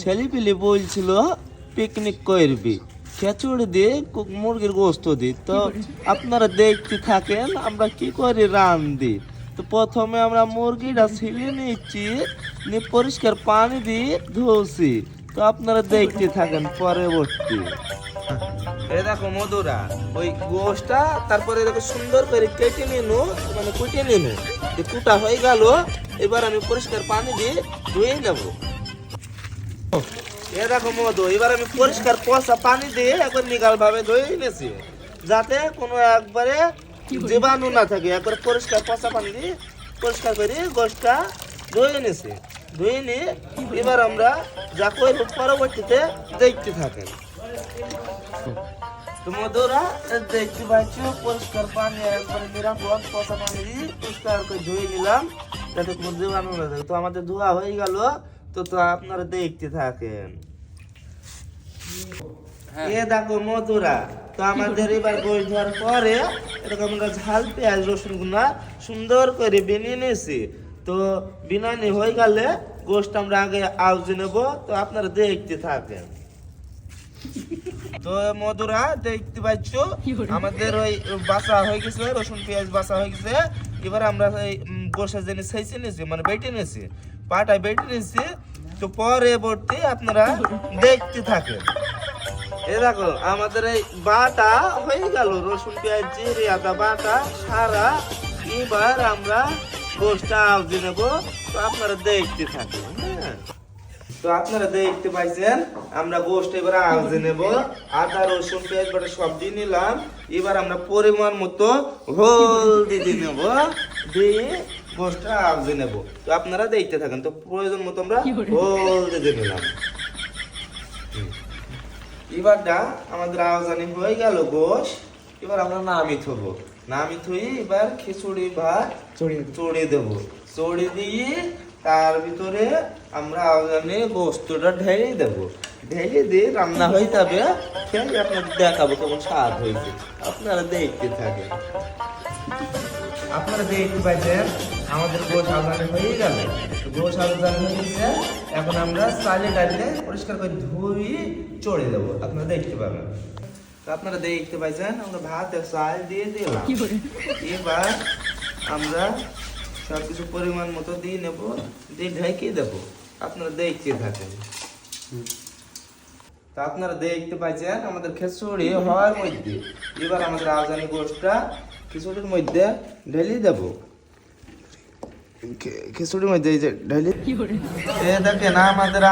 ছেলে পিলে বলছিল পিকনিক করবি, খেচুড়ি দিয়ে মুরগির গোস্ত দিই। তো আপনারা দেখতে থাকেন আমরা কি করে রান্ধি। তো প্রথমে আমরা মুরগিটা ছিলে নিচ্ছি, নিয়ে পরিষ্কার পানি দিয়ে ধুছি। তো আপনারা দেখতে থাকেন পরবর্তী। এই দেখো মধুরা, ওই গোশটা তারপরে দেখো সুন্দর করে কেটে নিনু, মানে কুটে নিনু। কুটা হয়ে গেল, এবার আমি পরিষ্কার পানি দিয়ে ধুয়ে নেব। এ দেখো মধু, এবার আমি পরিষ্কার পচা পানি দিয়ে একবার নিগাল ভাবে ধুয়ে নিয়েছি, যাতে কোনো একবারে জীবাণু না থাকে। একবার পরিষ্কার পচা পানি দিয়ে পরিষ্কার করে গোশটা ধুয়ে নিয়েছি। ধুয়ে নিয়ে এবার আমরা যা করবো পরবর্তীতে দেখতে থাকেন। তো মধুরা দেখতে পাচ্ছ পরিষ্কার পানি একবারে নিরাপদ পচা পানি দিয়ে পরিষ্কার করে ধুয়ে নিলাম, যাতে কোনো জীবাণু না থাকে। তো আমাদের ধোয়া হয়ে গেল, তো আপনারা দেখতে থাকেন। এ দেখো মধুরা, তো আমাদের এবার গোশ ধোয়ার পরে এরকম আমরা ঝাল পেঁয়াজ রসুন গুনা সুন্দর করে বিনিয়ে নিয়েছি। তো বিনানি হয়ে গেলে গোশটা আমরা আগে আউজে নেব। তো আপনারা দেখতে থাকেন। তো মধুরা দেখতে পাচ্ছ আমাদের ওই বাসা হয়ে গেছে, রসুন পেঁয়াজ বাসা হয়ে গেছে। এবার আমরা এই গোশা জেনে ছেঁচে নিয়েছি, মানে বেটে নিয়েছি, পাটায় বেটে নিয়েছি। তো পরবর্তী আপনারা দেখতে থাকেন। এ দেখো আমাদের এই বাটা হয়ে গেল, রসুন পেঁয়াজ জিরে আদা বাটা সারা। এবার আমরা গোশটা আউজে নেব। তো আপনারা দেখতে থাকেন। হ্যাঁ, তো আপনারা দেখতে পাইছেন আমরা গোশটা এবার আউজে নেব। আদা রসুন পেঁয়াজ বাটা সব দিয়ে নিলাম। এবার আমরা পরিমাণ মতো হলদি দিয়ে নেব, দিয়ে গোশটা আউজে নেব। তো আপনারা দেখতে থাকেন। তো প্রয়োজন মতো আমরা হলদি দিয়ে নিলাম। এবারটা আমাদের আওজানি হয়ে গেল গোশ। এবার আমরা নামি থবো, নামি থুই এবার খিচুড়ি ভাত চড়িয়ে দেবো। চড়িয়ে দিয়ে তার ভিতরে আমরা আওজানি গোস্তটা ঢেলে দেবো। ঢেলে দিয়ে রান্না হয়ে যাবে, খেয়ে আপনাদের দেখাবো কেমন স্বাদ হয়েছে। আপনারা দেখতে থাকেন। আপনারা দেখতে পাচ্ছেন আমাদের গোশ আওজানি হয়ে গেল। গোশ আওজানি হয়ে গেছে, এখন আমরা চালে ডালে পরিষ্কার করে ধুই চড়িয়ে দেবো। আপনারা দেখতে পাবেন। তো আপনারা দেখতে পাচ্ছেন আমরা ভাত চাল দিয়ে দিলাম। এবার আমরা সবকিছু পরিমাণ মতো দিয়ে নেব, দিয়ে ঢেকে দেবো। আপনারা দেখতে থাকেন। তো আপনারা দেখতে পাচ্ছেন আমাদের খিচুড়ি হওয়ার মধ্যে এবার আমাদের আওজানি গোশটা খিচুড়ির মধ্যে ঢেলে দেবো। খিচুড়ির মধ্যে ঢেলে দেখেন আমাদের